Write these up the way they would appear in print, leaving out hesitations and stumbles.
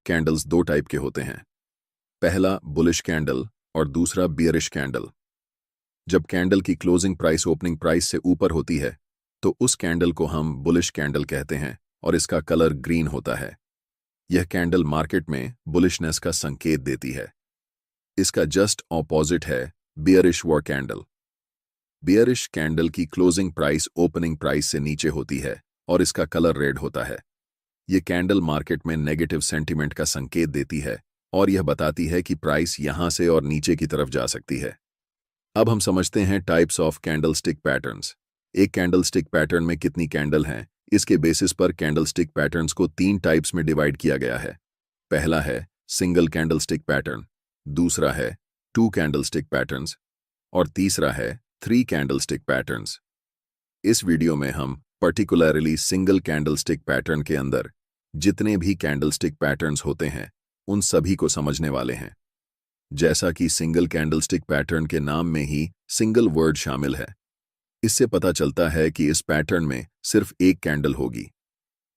Candles दो type के होते हैं। पहला बुलिश कैंडल और दूसरा बियरिश कैंडल। जब कैंडल की क्लोजिंग प्राइस ओपनिंग प्राइस से ऊपर होती है तो उस कैंडल को हम बुलिश कैंडल कहते हैं और इसका कलर ग्रीन होता है। यह कैंडल मार्केट में बुलिशनेस का संकेत देती है। इसका जस्ट ऑपोजिट है bearish war candle. Bearish candle की क्लोजिंग प्राइस ओपनिंग प्राइस से नीचे होती है और इसका कलर रेड होता है। यह कैंडल मार्केट में नेगेटिव सेंटीमेंट का संकेत देती है और यह बताती है कि प्राइस यहां से और नीचे की तरफ जा सकती है। अब हम समझते हैं टाइप्स ऑफ कैंडलस्टिक पैटर्न्स। एक कैंडलस्टिक पैटर्न में कितनी कैंडल हैं, इसके बेसिस पर कैंडलस्टिक पैटर्न्स को 3 टाइप्स में डिवाइड किया गया है। पहला है सिंगल कैंडलस्टिक पैटर्न, दूसरा है 2 कैंडलस्टिक पैटर्न्स और तीसरा है 3 कैंडलस्टिक पैटर्न्स। इस वीडियो में हम पर्टिकुलरली सिंगल कैंडलस्टिक पैटर्न के अंदर जितने भी कैंडलस्टिक पैटर्न्स होते हैं उन सभी को समझने वाले हैं। जैसा कि सिंगल कैंडलस्टिक पैटर्न के नाम में ही सिंगल वर्ड शामिल है, इससे पता चलता है कि इस पैटर्न में सिर्फ एक कैंडल होगी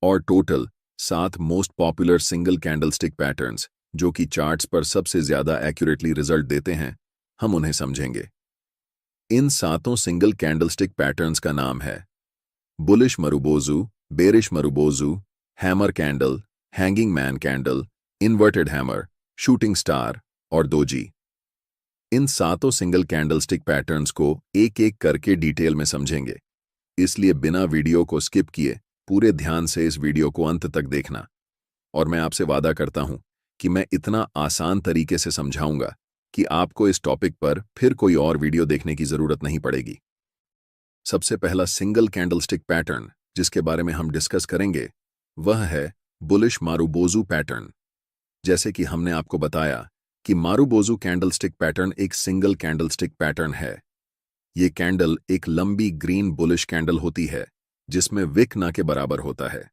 और total 7 most popular single candlestick patterns जो कि चार्ट्स पर सबसे ज्यादा एक्यूरेटली रिजल्ट देते हैं, हम उन्हें समझेंगे। इन 7 सिंगल कैंडलस्टिक पैटर्न्स का नाम है bullish marubozu, bearish marubozu, hammer candle, hanging man candle, inverted hammer, shooting star और दोजी। इन 7 सिंगल कैंडलस्टिक पैटर्न्स को एक एक करके डिटेल में समझेंगे, इसलिए बिना वीडियो को स्किप किए पूरे ध्यान से इस वीडियो को अंत तक देखना। और मैं आपसे वादा करता हूं कि मैं इतना आसान तरीके से समझाऊंगा कि आपको इस टॉपिक पर फिर कोई और वीडियो देखने की जरूरत नहीं पड़ेगी। सबसे पहला सिंगल कैंडलस्टिक पैटर्न जिसके बारे में हम डिस्कस करेंगे वह है बुलिश मारुबोजू पैटर्न। जैसे कि हमने आपको बताया कि मारुबोजू कैंडलस्टिक पैटर्न एक सिंगल कैंडलस्टिक पैटर्न है। ये कैंडल एक लंबी ग्रीन बुलिश कैंडल होती है जिसमें विक ना के बराबर होता है।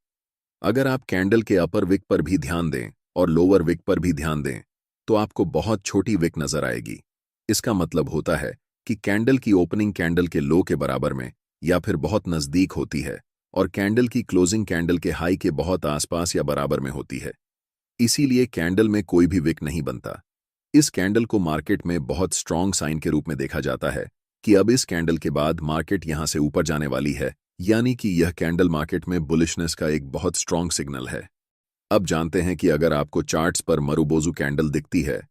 अगर आप कैंडल के अपर विक पर भी ध्यान दें और लोअर विक पर भी ध्यान दें तो आपको बहुत छोटी विक नजर आएगी। इसका मतलब होता है कि कैंडल की ओपनिंग कैंडल के लो के बराबर में या फिर बहुत नजदीक होती है और कैंडल की क्लोजिंग कैंडल के हाई के बहुत आसपास या बराबर में होती है। इसीलिए कैंडल में कोई भी विक नहीं बनता। इस कैंडल को मार्केट में बहुत स्ट्रॉन्ग साइन के रूप में देखा जाता है कि अब इस कैंडल के बाद मार्केट यहां से ऊपर जाने वाली है, यानी कि यह कैंडल मार्केट में बुलिशनेस का एक बहुत स्ट्रॉन्ग सिग्नल है। अब जानते हैं कि अगर आपको चार्ट्स पर मरुबोजू कैंडल दिखती है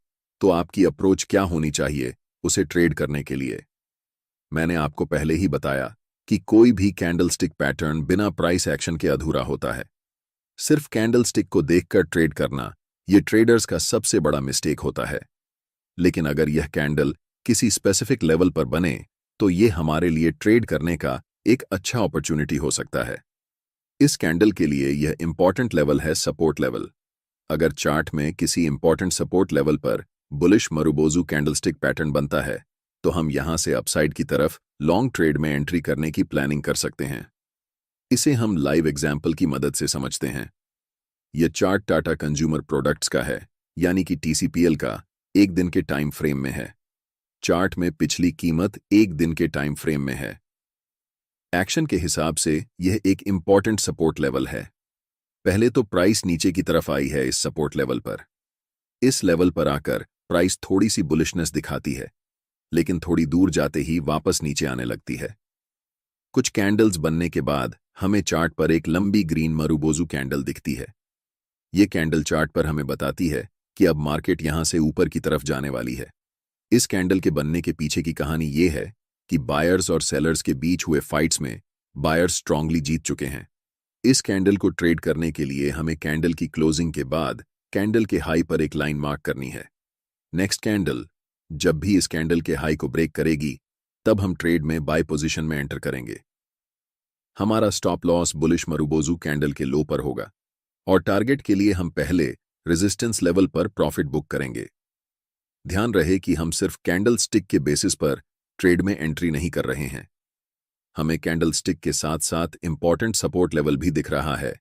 तो आपकी अप्रोच क्या होनी चाहिए उसे ट्रेड करने के लिए। मैंने आपको पहले ही बताया कि कोई भी कैंडलस्टिक पैटर्न बिना प्राइस एक्शन के अधूरा होता है। सिर्फ कैंडलस्टिक को देखकर ट्रेड करना ये ट्रेडर्स का सबसे बड़ा मिस्टेक होता है। लेकिन अगर यह कैंडल किसी स्पेसिफिक लेवल पर बने तो यह हमारे लिए ट्रेड करने का एक अच्छा अपॉर्चुनिटी हो सकता है। इस कैंडल के लिए यह इंपॉर्टेंट लेवल है सपोर्ट लेवल। अगर चार्ट में किसी इंपॉर्टेंट सपोर्ट लेवल पर बुलिश मरुबोजू कैंडलस्टिक पैटर्न बनता है तो हम यहां से अपसाइड की तरफ लॉन्ग ट्रेड में एंट्री करने की प्लानिंग कर सकते हैं। इसे हम लाइव एग्जाम्पल की मदद से समझते हैं। यह चार्ट टाटा कंज्यूमर प्रोडक्ट्स का है, यानी कि TCPL का एक दिन के टाइम फ्रेम में है। चार्ट में पिछली कीमत एक दिन के टाइम फ्रेम में है। एक्शन के हिसाब से यह एक इंपॉर्टेंट सपोर्ट लेवल है। पहले तो प्राइस नीचे की तरफ आई है इस सपोर्ट लेवल पर। इस लेवल पर आकर प्राइस थोड़ी सी बुलिशनेस दिखाती है, लेकिन थोड़ी दूर जाते ही वापस नीचे आने लगती है। कुछ कैंडल्स बनने के बाद हमें चार्ट पर एक लंबी ग्रीन मरुबोजू कैंडल दिखती है। यह कैंडल चार्ट पर हमें बताती है कि अब मार्केट यहां से ऊपर की तरफ जाने वाली है। इस कैंडल के बनने के पीछे की कहानी यह है कि बायर्स और सेलर्स के बीच हुए फाइट्स में बायर्स स्ट्रांगली जीत चुके हैं। इस कैंडल को ट्रेड करने के लिए हमें कैंडल की क्लोजिंग के बाद कैंडल के हाई पर एक लाइन मार्क करनी है। नेक्स्ट कैंडल जब भी इस कैंडल के हाई को ब्रेक करेगी तब हम ट्रेड में बाय पोजीशन में एंटर करेंगे। हमारा स्टॉप लॉस बुलिश मरुबोजू कैंडल के लो पर होगा और टारगेट के लिए हम पहले रेजिस्टेंस लेवल पर प्रॉफिट बुक करेंगे। ध्यान रहे कि हम सिर्फ कैंडल स्टिक के बेसिस पर ट्रेड में एंट्री नहीं कर रहे हैं। हमें कैंडल स्टिक के साथ साथ इंपॉर्टेंट सपोर्ट लेवल भी दिख रहा है,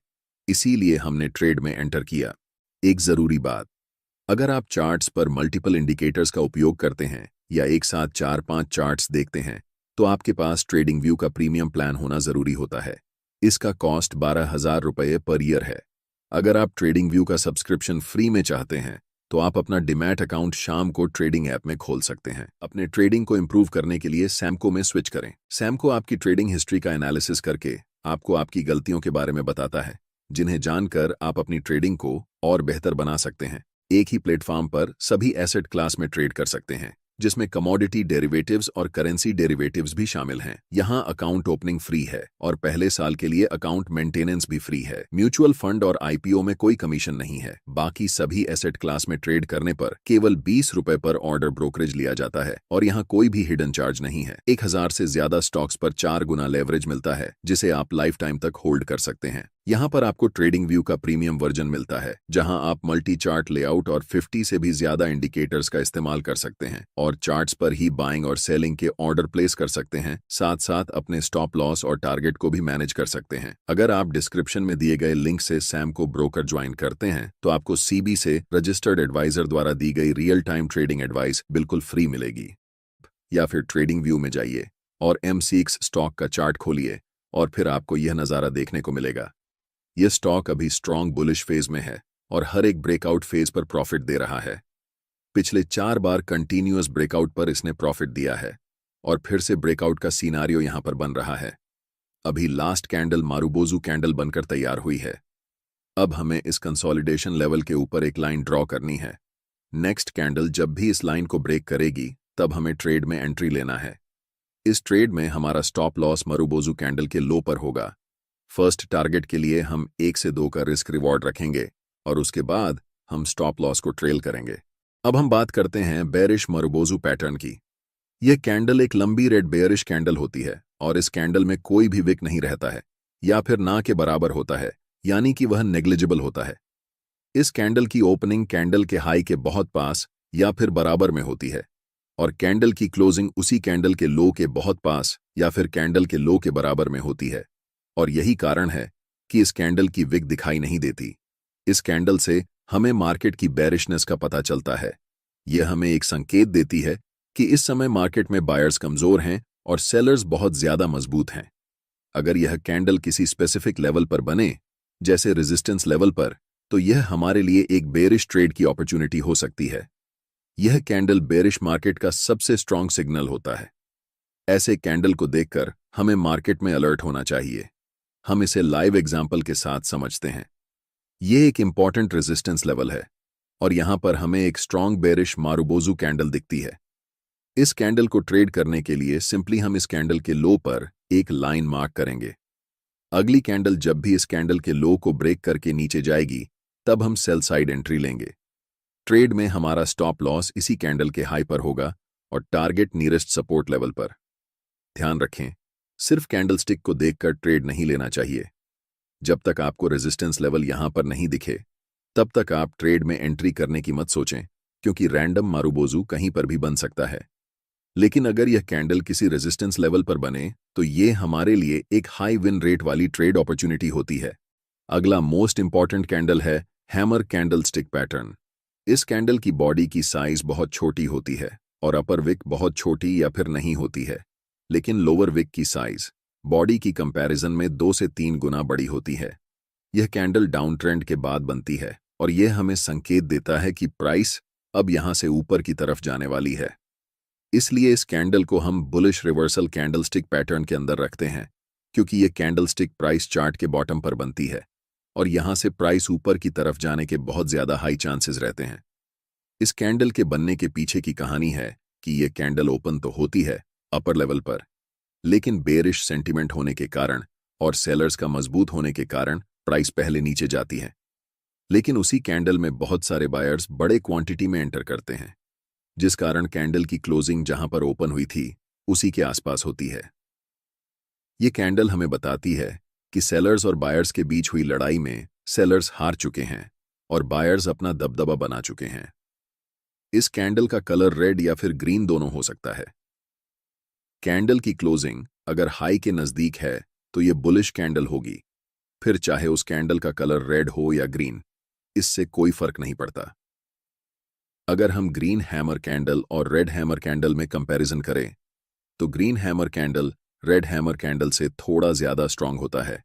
इसीलिए हमने ट्रेड में एंटर किया। एक जरूरी बात, अगर आप चार्ट्स पर मल्टीपल इंडिकेटर्स का उपयोग करते हैं या एक साथ 4-5 चार्ट्स देखते हैं तो आपके पास ट्रेडिंग व्यू का प्रीमियम प्लान होना जरूरी होता है। इसका कॉस्ट 12,000 रुपये पर ईयर है। अगर आप ट्रेडिंग व्यू का सब्सक्रिप्शन फ्री में चाहते हैं तो आप अपना डिमैट अकाउंट शाम को ट्रेडिंग ऐप में खोल सकते हैं। अपने ट्रेडिंग को इंप्रूव करने के लिए सैमको में स्विच करें। सैमको आपकी ट्रेडिंग हिस्ट्री का एनालिसिस करके आपको आपकी गलतियों के बारे में बताता है, जिन्हें जानकर आप अपनी ट्रेडिंग को और बेहतर बना सकते हैं। एक ही प्लेटफॉर्म पर सभी एसेट क्लास में ट्रेड कर सकते हैं, जिसमें कमोडिटी डेरिवेटिव्स और करेंसी डेरिवेटिव्स भी शामिल हैं। यहाँ अकाउंट ओपनिंग फ्री है और पहले साल के लिए अकाउंट मेंटेनेंस भी फ्री है। म्यूचुअल फंड और आईपीओ में कोई कमीशन नहीं है। बाकी सभी एसेट क्लास में ट्रेड करने पर केवल 20 रुपए पर ऑर्डर ब्रोकरेज लिया जाता है और यहाँ कोई भी हिडन चार्ज नहीं है। 1000 से ज्यादा स्टॉक्स पर 4 गुना लेवरेज मिलता है, जिसे आप लाइफ टाइम तक होल्ड कर सकते हैं। यहाँ पर आपको ट्रेडिंग व्यू का प्रीमियम वर्जन मिलता है, जहां आप मल्टी चार्ट लेआउट और 50 से भी ज्यादा इंडिकेटर्स का इस्तेमाल कर सकते हैं और चार्ट्स पर ही बाइंग और सेलिंग के ऑर्डर प्लेस कर सकते हैं। साथ साथ अपने स्टॉप लॉस और टारगेट को भी मैनेज कर सकते हैं। अगर आप डिस्क्रिप्शन में दिए गए लिंक से सैमको ब्रोकर ज्वाइन करते हैं तो आपको सीबी से रजिस्टर्ड एडवाइजर द्वारा दी गई रियल टाइम ट्रेडिंग एडवाइस बिल्कुल फ्री मिलेगी। या फिर ट्रेडिंग व्यू में जाइए और M6 स्टॉक का चार्ट खोलिए और फिर आपको यह नज़ारा देखने को मिलेगा। यह स्टॉक अभी स्ट्रॉन्ग बुलिश फेज में है और हर एक ब्रेकआउट फेज पर प्रॉफिट दे रहा है। पिछले 4 बार कंटिन्यूअस ब्रेकआउट पर इसने प्रॉफिट दिया है और फिर से ब्रेकआउट का सीनारियो यहां पर बन रहा है। अभी लास्ट कैंडल मारुबोजू कैंडल बनकर तैयार हुई है। अब हमें इस कंसोलिडेशन लेवल के ऊपर एक लाइन ड्रॉ करनी है। नेक्स्ट कैंडल जब भी इस लाइन को ब्रेक करेगी तब हमें ट्रेड में एंट्री लेना है। इस ट्रेड में हमारा स्टॉप लॉस मारुबोजू कैंडल के लो पर होगा। फर्स्ट टारगेट के लिए हम 1 से 2 का रिस्क रिवॉर्ड रखेंगे और उसके बाद हम स्टॉप लॉस को ट्रेल करेंगे। अब हम बात करते हैं बेरिश मारुबोजू पैटर्न की। यह कैंडल एक लंबी रेड बेयरिश कैंडल होती है और इस कैंडल में कोई भी विक नहीं रहता है या फिर ना के बराबर होता है, यानी कि वह नेग्लिजिबल होता है। इस कैंडल की ओपनिंग कैंडल के हाई के बहुत पास या फिर बराबर में होती है और कैंडल की क्लोजिंग उसी कैंडल के लो के बहुत पास या फिर कैंडल के लो के बराबर में होती है। और यही कारण है कि इस कैंडल की विक दिखाई नहीं देती। इस कैंडल से हमें मार्केट की बेरिशनेस का पता चलता है। यह हमें एक संकेत देती है कि इस समय मार्केट में बायर्स कमजोर हैं और सेलर्स बहुत ज्यादा मजबूत हैं। अगर यह कैंडल किसी स्पेसिफिक लेवल पर बने, जैसे रेजिस्टेंस लेवल पर, तो यह हमारे लिए एक बेरिश ट्रेड की अपॉर्चुनिटी हो सकती है। यह कैंडल बेरिश मार्केट का सबसे स्ट्रॉन्ग सिग्नल होता है। ऐसे कैंडल को देखकर हमें मार्केट में अलर्ट होना चाहिए। हम इसे लाइव एग्जाम्पल के साथ समझते हैं। यह एक इंपॉर्टेंट रेजिस्टेंस लेवल है और यहां पर हमें एक स्ट्रॉन्ग बेरिश मारुबोजू कैंडल दिखती है। इस कैंडल को ट्रेड करने के लिए सिंपली हम इस कैंडल के लो पर एक लाइन मार्क करेंगे। अगली कैंडल जब भी इस कैंडल के लो को ब्रेक करके नीचे जाएगी तब हम सेल साइड एंट्री लेंगे। ट्रेड में हमारा स्टॉप लॉस इसी कैंडल के हाई पर होगा और टारगेट नियरेस्ट सपोर्ट लेवल पर। ध्यान रखें, सिर्फ कैंडलस्टिक को देखकर ट्रेड नहीं लेना चाहिए। जब तक आपको रेजिस्टेंस लेवल यहां पर नहीं दिखे तब तक आप ट्रेड में एंट्री करने की मत सोचें, क्योंकि रैंडम मारुबोजू कहीं पर भी बन सकता है। लेकिन अगर यह कैंडल किसी रेजिस्टेंस लेवल पर बने तो यह हमारे लिए एक हाई विन रेट वाली ट्रेड अपॉर्चुनिटी होती है। अगला मोस्ट इंपॉर्टेंट कैंडल है हैमर कैंडलस्टिक पैटर्न। इस कैंडल की बॉडी की साइज बहुत छोटी होती है और अपर विक बहुत छोटी या फिर नहीं होती है, लेकिन लोअर विक की साइज बॉडी की कंपैरिजन में 2 से 3 गुना बड़ी होती है। यह कैंडल डाउन ट्रेंड के बाद बनती है और यह हमें संकेत देता है कि प्राइस अब यहां से ऊपर की तरफ जाने वाली है। इसलिए इस कैंडल को हम बुलिश रिवर्सल कैंडलस्टिक पैटर्न के अंदर रखते हैं, क्योंकि यह कैंडलस्टिक प्राइस चार्ट के बॉटम पर बनती है और यहां से प्राइस ऊपर की तरफ जाने के बहुत ज्यादा हाई चांसेस रहते हैं। इस कैंडल के बनने के पीछे की कहानी है कि यह कैंडल ओपन तो होती है अपर लेवल पर, लेकिन बेरिश सेंटीमेंट होने के कारण और सेलर्स का मजबूत होने के कारण प्राइस पहले नीचे जाती है। लेकिन उसी कैंडल में बहुत सारे बायर्स बड़े क्वांटिटी में एंटर करते हैं, जिस कारण कैंडल की क्लोजिंग जहां पर ओपन हुई थी उसी के आसपास होती है। ये कैंडल हमें बताती है कि सेलर्स और बायर्स के बीच हुई लड़ाई में सेलर्स हार चुके हैं और बायर्स अपना दबदबा बना चुके हैं। इस कैंडल का कलर रेड या फिर ग्रीन दोनों हो सकता है। कैंडल की क्लोजिंग अगर हाई के नजदीक है तो यह बुलिश कैंडल होगी, फिर चाहे उस कैंडल का कलर रेड हो या ग्रीन, इससे कोई फर्क नहीं पड़ता। अगर हम ग्रीन हैमर कैंडल और रेड हैमर कैंडल में कंपैरिजन करें तो green hammer candle red hammer candle से थोड़ा ज्यादा स्ट्रांग होता है,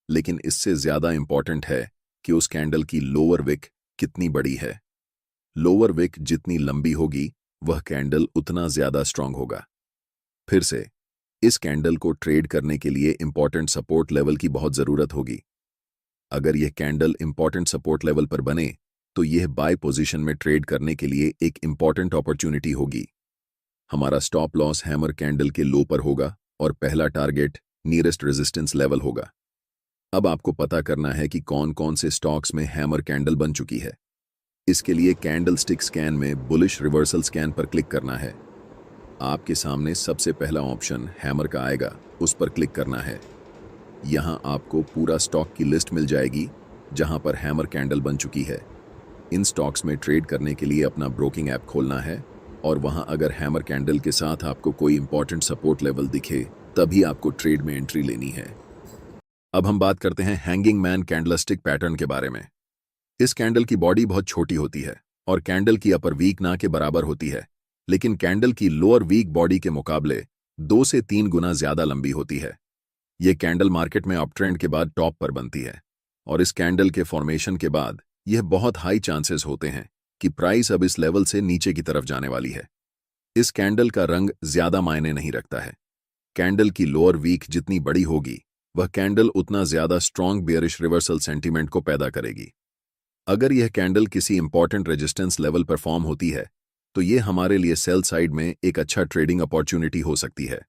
लेकिन इससे ज्यादा इंपॉर्टेंट है कि उस कैंडल की लोअर विक कितनी बड़ी है। लोअर विक जितनी लंबी होगी वह कैंडल उतना ज्यादा स्ट्रांग होगा। फिर से इस कैंडल को ट्रेड करने के लिए इंपॉर्टेंट सपोर्ट लेवल की बहुत जरूरत होगी। अगर यह कैंडल इंपॉर्टेंट सपोर्ट लेवल पर बने तो यह बाय पोजीशन में ट्रेड करने के लिए एक इंपॉर्टेंट अपॉर्चुनिटी होगी। हमारा स्टॉप लॉस हैमर कैंडल के लो पर होगा और पहला टारगेट नियरेस्ट रेजिस्टेंस लेवल होगा। अब आपको पता करना है कि कौन कौन से स्टॉक्स में हैमर कैंडल बन चुकी है। इसके लिए कैंडल स्टिक स्कैन में बुलिश रिवर्सल स्कैन पर क्लिक करना है। आपके सामने सबसे पहला ऑप्शन हैमर का आएगा, उस पर क्लिक करना है। यहां आपको पूरा स्टॉक की लिस्ट मिल जाएगी जहां पर हैमर कैंडल बन चुकी है। इन स्टॉक्स में ट्रेड करने के लिए अपना ब्रोकिंग ऐप खोलना है और वहां अगर हैमर कैंडल के साथ आपको कोई इंपॉर्टेंट सपोर्ट लेवल दिखे तभी आपको ट्रेड में एंट्री लेनी है। अब हम बात करते हैं हैंगिंग मैन कैंडलस्टिक पैटर्न के बारे में। इस कैंडल की बॉडी बहुत छोटी होती है और कैंडल की अपर वीक ना के बराबर होती है, लेकिन कैंडल की लोअर वीक बॉडी के मुकाबले 2 से 3 गुना ज्यादा लंबी होती है। यह कैंडल मार्केट में अपट्रेंड के बाद टॉप पर बनती है और इस कैंडल के फॉर्मेशन के बाद यह बहुत हाई चांसेस होते हैं कि प्राइस अब इस लेवल से नीचे की तरफ जाने वाली है। इस कैंडल का रंग ज्यादा मायने नहीं रखता है। कैंडल की लोअर वीक जितनी बड़ी होगी वह कैंडल उतना ज्यादा स्ट्रॉन्ग बेयरिश रिवर्सल सेंटीमेंट को पैदा करेगी। अगर यह कैंडल किसी इंपॉर्टेंट रेजिस्टेंस लेवल पर फॉर्म होती है तो यह हमारे लिए सेल साइड में एक अच्छा ट्रेडिंग अपॉर्चुनिटी हो सकती है।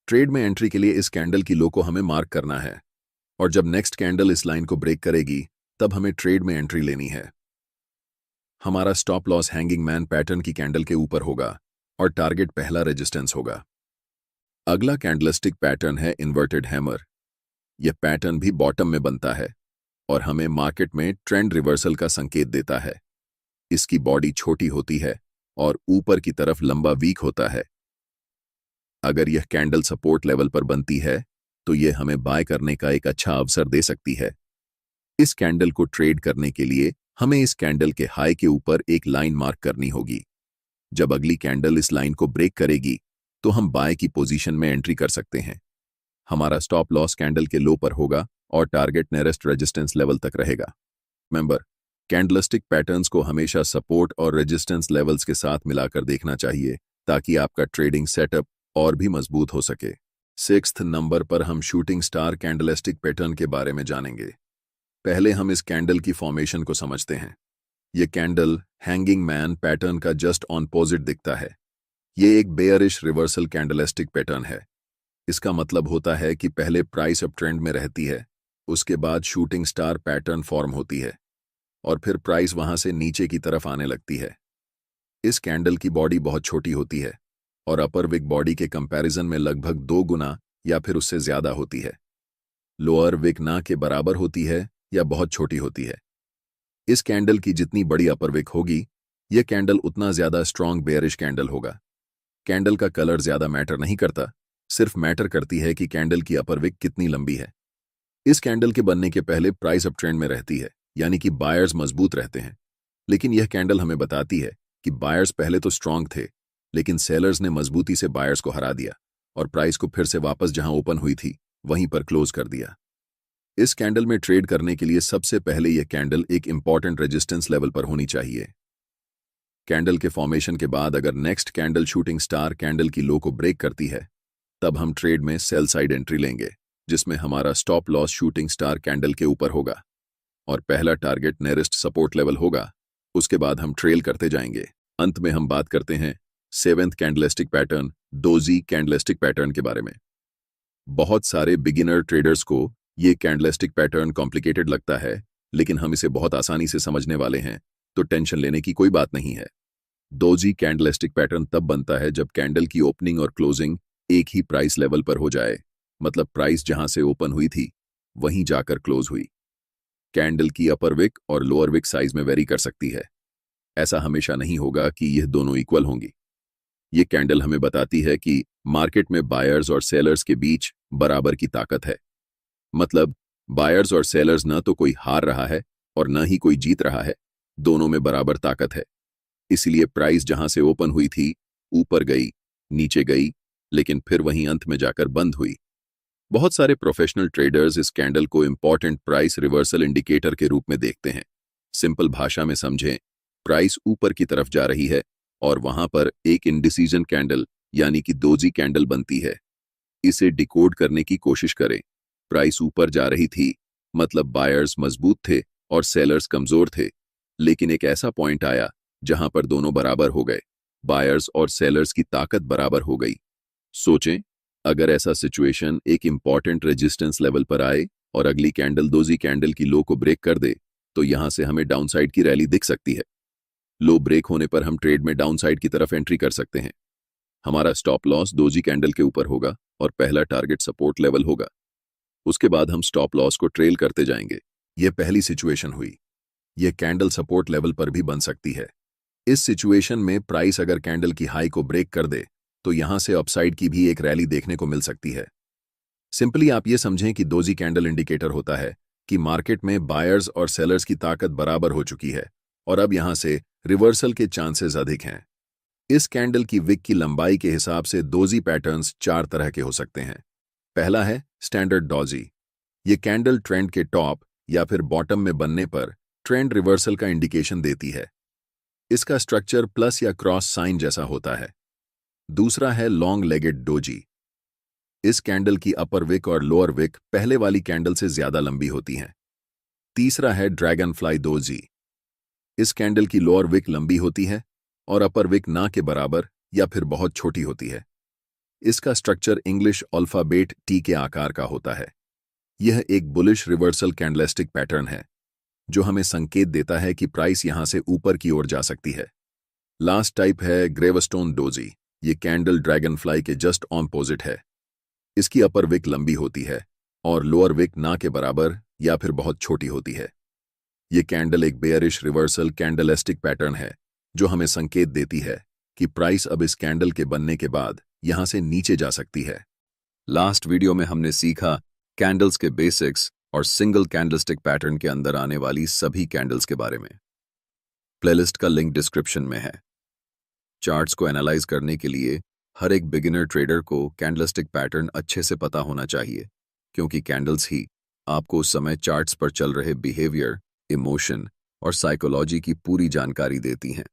ट्रेड में एंट्री के लिए इस कैंडल की लो को हमें मार्क करना है और जब नेक्स्ट कैंडल इस लाइन को ब्रेक करेगी तब हमें ट्रेड में एंट्री लेनी है। हमारा stop loss hanging man pattern की कैंडल के ऊपर होगा और टारगेट पहला रेजिस्टेंस होगा। अगला कैंडलस्टिक पैटर्न है इन्वर्टेड हैमर। यह पैटर्न भी बॉटम में बनता है और हमें मार्केट में ट्रेंड रिवर्सल का संकेत देता है। इसकी बॉडी छोटी होती है और ऊपर की तरफ लंबा वीक होता है। अगर यह कैंडल सपोर्ट लेवल पर बनती है तो यह हमें बाय करने का एक अच्छा अवसर दे सकती है। इस कैंडल को ट्रेड करने के लिए हमें इस कैंडल के हाई के ऊपर एक लाइन मार्क करनी होगी। जब अगली कैंडल इस लाइन को ब्रेक करेगी तो हम बाय की पोजीशन में एंट्री कर सकते हैं। हमारा स्टॉप लॉस कैंडल के लो पर होगा और टारगेट नियरेस्ट रेजिस्टेंस लेवल तक रहेगा। मेंबर, कैंडलस्टिक पैटर्न्स को हमेशा सपोर्ट और रेजिस्टेंस लेवल्स के साथ मिलाकर देखना चाहिए ताकि आपका ट्रेडिंग सेटअप और भी मजबूत हो सके। 6th नंबर पर हम शूटिंग स्टार कैंडलस्टिक पैटर्न के बारे में जानेंगे। पहले हम इस कैंडल की फॉर्मेशन को समझते हैं। यह कैंडल हैंगिंग मैन पैटर्न का जस्ट ऑपोजिट दिखता है। यह एक बेयरिश रिवर्सल कैंडलस्टिक पैटर्न है। इसका मतलब होता है कि पहले प्राइस अप ट्रेंड में रहती है, उसके बाद शूटिंग स्टार पैटर्न फॉर्म होती है और फिर प्राइस वहां से नीचे की तरफ आने लगती है। इस कैंडल की बॉडी बहुत छोटी होती है और अपर विक बॉडी के कंपैरिजन में लगभग 2 गुना या फिर उससे ज्यादा होती है। लोअर विक ना के बराबर होती है या बहुत छोटी होती है। इस कैंडल की जितनी बड़ी अपर विक होगी यह कैंडल उतना ज्यादा स्ट्रॉन्ग बेयरिश कैंडल होगा। कैंडल का कलर ज्यादा मैटर नहीं करता, सिर्फ मैटर करती है कि कैंडल की अपर विक कितनी लंबी है। इस कैंडल के बनने के पहले प्राइस अप ट्रेंड में रहती है, यानी कि बायर्स मजबूत रहते हैं। लेकिन यह कैंडल हमें बताती है कि बायर्स पहले तो स्ट्रांग थे, लेकिन सेलर्स ने मजबूती से बायर्स को हरा दिया और प्राइस को फिर से वापस जहां ओपन हुई थी वहीं पर क्लोज कर दिया। इस कैंडल में ट्रेड करने के लिए सबसे पहले यह कैंडल एक इंपॉर्टेंट रेजिस्टेंस लेवल पर होनी चाहिए। कैंडल के फॉर्मेशन के बाद अगर next candle shooting star candle की लो को ब्रेक करती है तब हम ट्रेड में सेल साइड एंट्री लेंगे, जिसमें हमारा stop loss shooting star candle के ऊपर होगा और पहला टारगेट नियरेस्ट सपोर्ट लेवल होगा। उसके बाद हम ट्रेल करते जाएंगे। अंत में हम बात करते हैं 7th candlestick pattern, doji candlestick pattern के बारे में। बहुत सारे बिगिनर ट्रेडर्स को ये कैंडलस्टिक पैटर्न कॉम्प्लिकेटेड लगता है, लेकिन हम इसे बहुत आसानी से समझने वाले हैं, तो टेंशन लेने की कोई बात नहीं है। डोजी कैंडलस्टिक पैटर्न तब बनता है जब कैंडल की ओपनिंग और क्लोजिंग एक ही प्राइस लेवल पर हो जाए, मतलब प्राइस जहां से ओपन हुई थी वहीं जाकर क्लोज हुई। कैंडल की अपर विक और लोअर विक साइज में वेरी कर सकती है। ऐसा हमेशा नहीं होगा कि यह दोनों इक्वल होंगी। ये कैंडल हमें बताती है कि मार्केट में बायर्स और सेलर्स के बीच बराबर की ताकत है। मतलब बायर्स और सेलर्स न तो कोई हार रहा है और न ही कोई जीत रहा है, दोनों में बराबर ताकत है। इसलिए प्राइस जहां से ओपन हुई थी ऊपर गई, नीचे गई, लेकिन फिर वहीं अंत में जाकर बंद हुई। बहुत सारे प्रोफेशनल ट्रेडर्स इस कैंडल को इंपॉर्टेंट प्राइस रिवर्सल इंडिकेटर के रूप में देखते हैं। सिंपल भाषा में समझें, प्राइस ऊपर की तरफ जा रही है और वहां पर एक इंडिसीजन कैंडल यानी कि दोजी कैंडल बनती है। इसे डिकोड करने की कोशिश करें। प्राइस ऊपर जा रही थी, मतलब बायर्स मजबूत थे और सेलर्स कमजोर थे। लेकिन एक ऐसा पॉइंट आया जहां पर दोनों बराबर हो गए, बायर्स और सेलर्स की ताकत बराबर हो गई। सोचें, अगर ऐसा सिचुएशन एक इंपॉर्टेंट रेजिस्टेंस लेवल पर आए और अगली कैंडल दोजी कैंडल की लो को ब्रेक कर दे, तो यहां से हमें डाउनसाइड की रैली दिख सकती है। लो ब्रेक होने पर हम ट्रेड में डाउनसाइड की तरफ एंट्री कर सकते हैं। हमारा स्टॉप लॉस दोजी कैंडल के ऊपर होगा और पहला टारगेट सपोर्ट लेवल होगा। उसके बाद हम स्टॉप लॉस को ट्रेल करते जाएंगे। यह पहली सिचुएशन हुई। यह कैंडल सपोर्ट लेवल पर भी बन सकती है। इस सिचुएशन में प्राइस अगर कैंडल की हाई को ब्रेक कर दे तो यहां से अपसाइड की भी एक रैली देखने को मिल सकती है। सिंपली आप ये समझें कि दोजी कैंडल इंडिकेटर होता है कि मार्केट में बायर्स और सेलर्स की ताकत बराबर हो चुकी है और अब यहां से रिवर्सल के चांसेस अधिक हैं। इस कैंडल की विक की लंबाई के हिसाब से दोजी पैटर्न्स 4 तरह के हो सकते हैं। पहला है स्टैंडर्ड डोजी। ये कैंडल ट्रेंड के टॉप या फिर बॉटम में बनने पर ट्रेंड रिवर्सल का इंडिकेशन देती है। इसका स्ट्रक्चर प्लस या क्रॉस साइन जैसा होता है। दूसरा है लॉन्ग लेगेड डोजी। इस कैंडल की अपर विक और लोअर विक पहले वाली कैंडल से ज्यादा लंबी होती हैं। तीसरा है ड्रैगन फ्लाई डोजी। इस कैंडल की लोअर विक लंबी होती है और अपर विक ना के बराबर या फिर बहुत छोटी होती है। इसका स्ट्रक्चर इंग्लिश अल्फाबेट टी के आकार का होता है। यह एक बुलिश रिवर्सल कैंडलस्टिक पैटर्न है जो हमें संकेत देता है कि प्राइस यहां से ऊपर की ओर जा सकती है। लास्ट टाइप है ग्रेवस्टोन डोजी। ये कैंडल ड्रैगन फ्लाई के जस्ट ऑपोजिट है। इसकी अपर विक लंबी होती है और लोअर विक ना के बराबर या फिर बहुत छोटी होती है। ये कैंडल एक बेयरिश रिवर्सल कैंडलस्टिक पैटर्न है जो हमें संकेत देती है कि प्राइस अब इस कैंडल के बनने के बाद यहां से नीचे जा सकती है। लास्ट वीडियो में हमने सीखा कैंडल्स के बेसिक्स और सिंगल कैंडलस्टिक पैटर्न के अंदर आने वाली सभी कैंडल्स के बारे में। प्लेलिस्ट का लिंक डिस्क्रिप्शन में है। चार्ट्स को एनालाइज करने के लिए हर एक बिगिनर ट्रेडर को कैंडलस्टिक पैटर्न अच्छे से पता होना चाहिए, क्योंकि कैंडल्स ही आपको उस समय चार्ट्स पर चल रहे बिहेवियर, इमोशन और साइकोलॉजी की पूरी जानकारी देती हैं।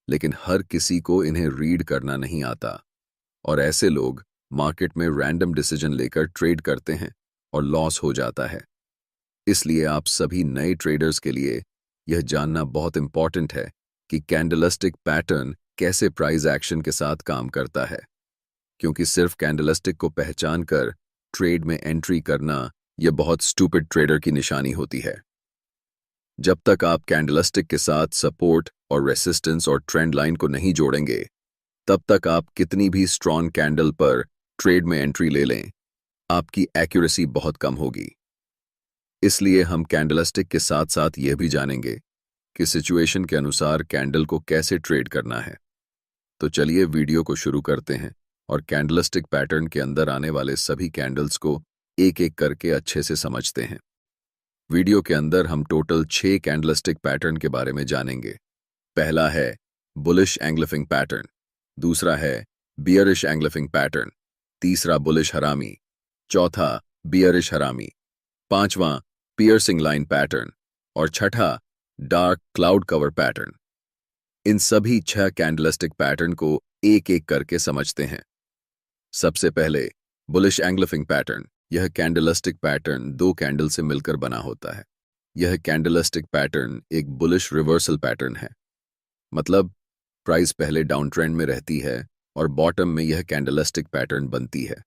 लेकिन हर किसी को इन्हें रीड करना नहीं आता और ऐसे लोग मार्केट में रैंडम डिसीजन लेकर ट्रेड करते हैं और लॉस हो जाता है। इसलिए आप सभी नए ट्रेडर्स के लिए यह जानना बहुत इंपॉर्टेंट है कि कैंडलस्टिक पैटर्न कैसे प्राइस एक्शन के साथ काम करता है, क्योंकि सिर्फ कैंडलस्टिक को पहचान कर ट्रेड में एंट्री करना यह बहुत स्टूपिड ट्रेडर की निशानी होती है। जब तक आप कैंडलस्टिक के साथ सपोर्ट और रेसिस्टेंस और ट्रेंड लाइन को नहीं जोड़ेंगे, तब तक आप कितनी भी स्ट्रॉन्ग कैंडल पर ट्रेड में एंट्री ले लें, आपकी एक्यूरेसी बहुत कम होगी। इसलिए हम कैंडलस्टिक के साथ साथ यह भी जानेंगे कि सिचुएशन के अनुसार कैंडल को कैसे ट्रेड करना है। तो चलिए वीडियो को शुरू करते हैं और कैंडलस्टिक पैटर्न के अंदर आने वाले सभी कैंडल्स को एक एक करके अच्छे से समझते हैं। वीडियो के अंदर हम टोटल 6 कैंडलस्टिक पैटर्न के बारे में जानेंगे। पहला है बुलिश एंग्लिफिंग पैटर्न, दूसरा है बियरिश एंग्लिफिंग पैटर्न, तीसरा बुलिश हरामी, चौथा बियरिश हरामी, पांचवां पियर्सिंग लाइन पैटर्न और छठा डार्क क्लाउड कवर पैटर्न। इन सभी 6 कैंडलस्टिक पैटर्न को एक एक करके समझते हैं। सबसे पहले बुलिश एंग्लिफिंग पैटर्न। यह कैंडलस्टिक पैटर्न 2 कैंडल से मिलकर बना होता है। यह कैंडलस्टिक पैटर्न एक बुलिश रिवर्सल पैटर्न है, मतलब प्राइस पहले डाउन ट्रेंड में रहती है और बॉटम में यह कैंडलस्टिक पैटर्न बनती है।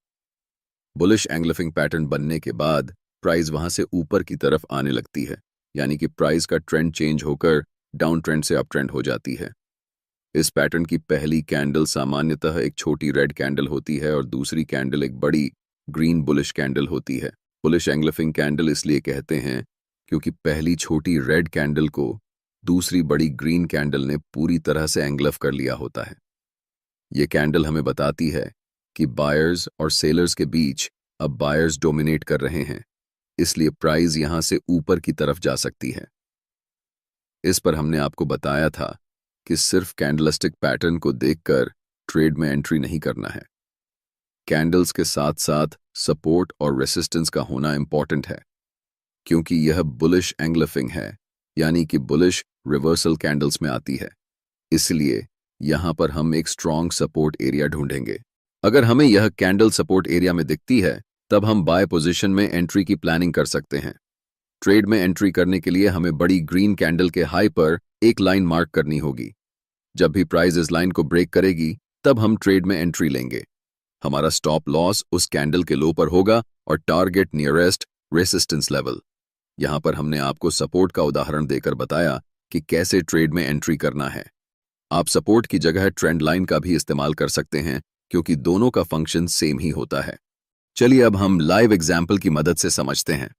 बुलिश एंग्लिफिंग पैटर्न बनने के बाद प्राइस वहां से ऊपर की तरफ आने लगती है, यानी कि प्राइस का ट्रेंड चेंज होकर डाउन ट्रेंड से अप ट्रेंड हो जाती है। इस पैटर्न की पहली कैंडल सामान्यतः एक छोटी रेड कैंडल होती है और दूसरी कैंडल एक बड़ी ग्रीन बुलिश कैंडल होती है। बुलिश एंग्लिफिंग कैंडल इसलिए कहते हैं क्योंकि पहली छोटी रेड कैंडल को दूसरी बड़ी ग्रीन कैंडल ने पूरी तरह से एंग्लफ कर लिया होता है। ये कैंडल हमें बताती है कि बायर्स और सेलर्स के बीच अब बायर्स डोमिनेट कर रहे हैं, इसलिए प्राइस यहां से ऊपर की तरफ जा सकती है। इस पर हमने आपको बताया था कि सिर्फ कैंडलस्टिक पैटर्न को देखकर ट्रेड में एंट्री नहीं करना है। कैंडल्स के साथ साथ सपोर्ट और रेसिस्टेंस का होना इंपॉर्टेंट है, क्योंकि यह बुलिश एंगल्फिंग है, यानी कि बुलिश रिवर्सल कैंडल्स में आती है। इसलिए यहां पर हम एक स्ट्रॉन्ग सपोर्ट एरिया ढूंढेंगे। अगर हमें यह कैंडल सपोर्ट एरिया में दिखती है, तब हम बाय पोजीशन में एंट्री की प्लानिंग कर सकते हैं। ट्रेड में एंट्री करने के लिए हमें बड़ी ग्रीन कैंडल के हाई पर एक लाइन मार्क करनी होगी। जब भी प्राइस इस लाइन को ब्रेक करेगी, तब हम ट्रेड में एंट्री लेंगे। हमारा स्टॉप लॉस उस कैंडल के लो पर होगा और टारगेट नियरेस्ट रेसिस्टेंस लेवल। यहां पर हमने आपको सपोर्ट का उदाहरण देकर बताया कि कैसे ट्रेड में एंट्री करना है। आप सपोर्ट की जगह ट्रेंड लाइन का भी इस्तेमाल कर सकते हैं, क्योंकि दोनों का फंक्शन सेम ही होता है। चलिए अब हम लाइव एग्जाम्पल की मदद से समझते हैं।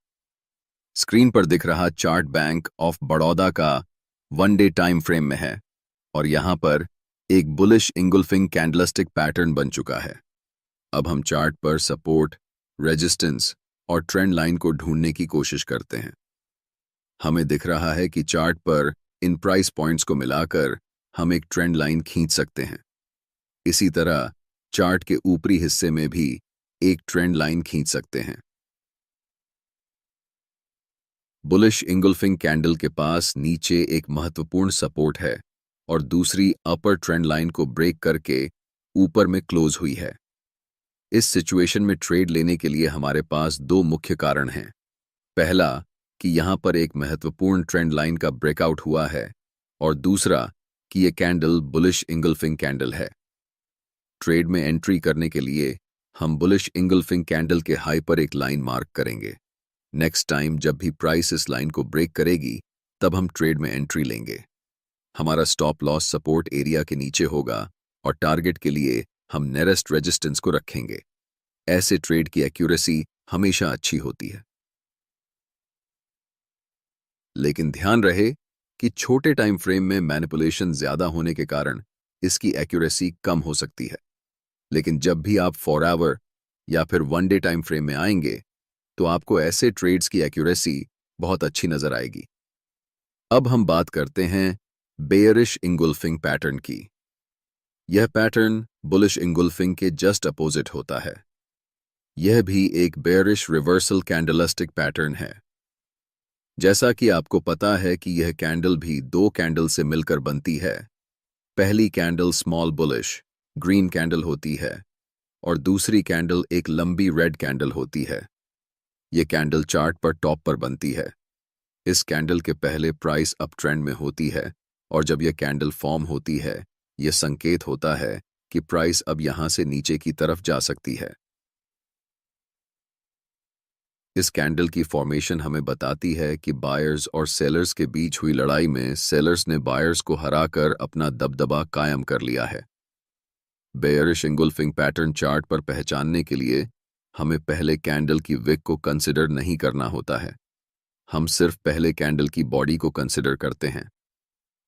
स्क्रीन पर दिख रहा चार्ट बैंक ऑफ बड़ौदा का 1 डे टाइम फ्रेम में है और यहां पर एक बुलिश इंगुल्फिंग कैंडलस्टिक पैटर्न बन चुका है। अब हम चार्ट पर सपोर्ट, रेजिस्टेंस और ट्रेंड लाइन को ढूंढने की कोशिश करते हैं। हमें दिख रहा है कि चार्ट पर इन प्राइस पॉइंट्स को मिलाकर हम एक ट्रेंड लाइन खींच सकते हैं। इसी तरह चार्ट के ऊपरी हिस्से में भी एक ट्रेंड लाइन खींच सकते हैं। बुलिश इंगुल्फिंग कैंडल के पास नीचे एक महत्वपूर्ण सपोर्ट है और दूसरी अपर ट्रेंड लाइन को ब्रेक करके ऊपर में क्लोज हुई है। इस सिचुएशन में ट्रेड लेने के लिए हमारे पास दो मुख्य कारण हैं। पहला कि यहां पर एक महत्वपूर्ण ट्रेंड लाइन का ब्रेकआउट हुआ है और दूसरा कि यह कैंडल बुलिश इंगल्फिंग कैंडल है। ट्रेड में एंट्री करने के लिए हम बुलिश इंगल्फिंग कैंडल के हाई पर एक लाइन मार्क करेंगे। नेक्स्ट टाइम जब भी प्राइस इस लाइन को ब्रेक करेगी, तब हम ट्रेड में एंट्री लेंगे। हमारा स्टॉप लॉस सपोर्ट एरिया के नीचे होगा और टारगेट के लिए हम नियरेस्ट रेजिस्टेंस को रखेंगे। ऐसे ट्रेड की एक्यूरेसी हमेशा अच्छी होती है। लेकिन ध्यान रहे कि छोटे टाइम फ्रेम में मैनिपुलेशन ज्यादा होने के कारण इसकी एक्यूरेसी कम हो सकती है। लेकिन जब भी आप 4 आवर या फिर 1 डे टाइम फ्रेम में आएंगे, तो आपको ऐसे ट्रेड्स की एक्यूरेसी बहुत अच्छी नजर आएगी। अब हम बात करते हैं बेयरिश इंगुल्फिंग पैटर्न की। यह पैटर्न बुलिश इंगुल्फिंग के जस्ट अपोजिट होता है। यह भी एक बेयरिश रिवर्सल कैंडलस्टिक पैटर्न है। जैसा कि आपको पता है कि यह कैंडल भी दो कैंडल से मिलकर बनती है। पहली candle small bullish green candle होती है और दूसरी कैंडल एक लंबी रेड कैंडल होती है। यह कैंडल चार्ट पर टॉप पर बनती है। इस कैंडल के पहले प्राइस अप ट्रेंड में होती है और जब यह कैंडल फॉर्म होती है, यह संकेत होता है कि प्राइस अब यहां से नीचे की तरफ जा सकती है। इस कैंडल की फॉर्मेशन हमें बताती है कि बायर्स और सेलर्स के बीच हुई लड़ाई में सेलर्स ने बायर्स को हराकर अपना दबदबा कायम कर लिया है। बेयरिश इंगुल्फिंग पैटर्न चार्ट पर पहचानने के लिए हमें पहले कैंडल की विक को कंसिडर नहीं करना होता है। हम सिर्फ पहले कैंडल की बॉडी को कंसिडर करते हैं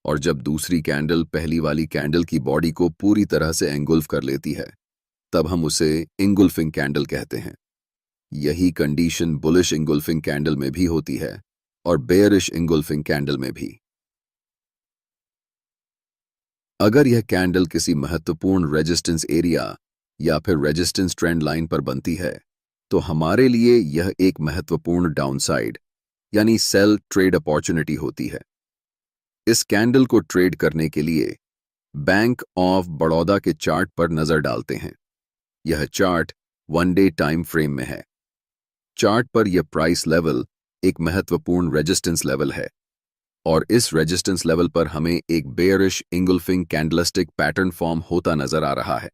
और जब दूसरी कैंडल पहली वाली कैंडल की बॉडी को पूरी तरह से एंगुल्फ कर लेती है, तब हम उसे इंगुल्फिंग कैंडल कहते हैं। यही कंडीशन बुलिश इंगुल्फिंग कैंडल में भी होती है और बेयरिश इंगुल्फिंग कैंडल में भी। अगर यह कैंडल किसी महत्वपूर्ण रेजिस्टेंस एरिया या फिर रेजिस्टेंस ट्रेंड लाइन पर बनती है, तो हमारे लिए यह एक महत्वपूर्ण डाउनसाइड यानी सेल ट्रेड अपॉर्चुनिटी होती है। इस कैंडल को ट्रेड करने के लिए बैंक ऑफ बड़ौदा के चार्ट पर नजर डालते हैं। यह चार्ट 1 डे टाइम फ्रेम में है। चार्ट पर यह प्राइस लेवल एक महत्वपूर्ण रेजिस्टेंस लेवल है और इस रेजिस्टेंस लेवल पर हमें एक बेयरिश इंगुल्फिंग कैंडलस्टिक पैटर्न फॉर्म होता नजर आ रहा है।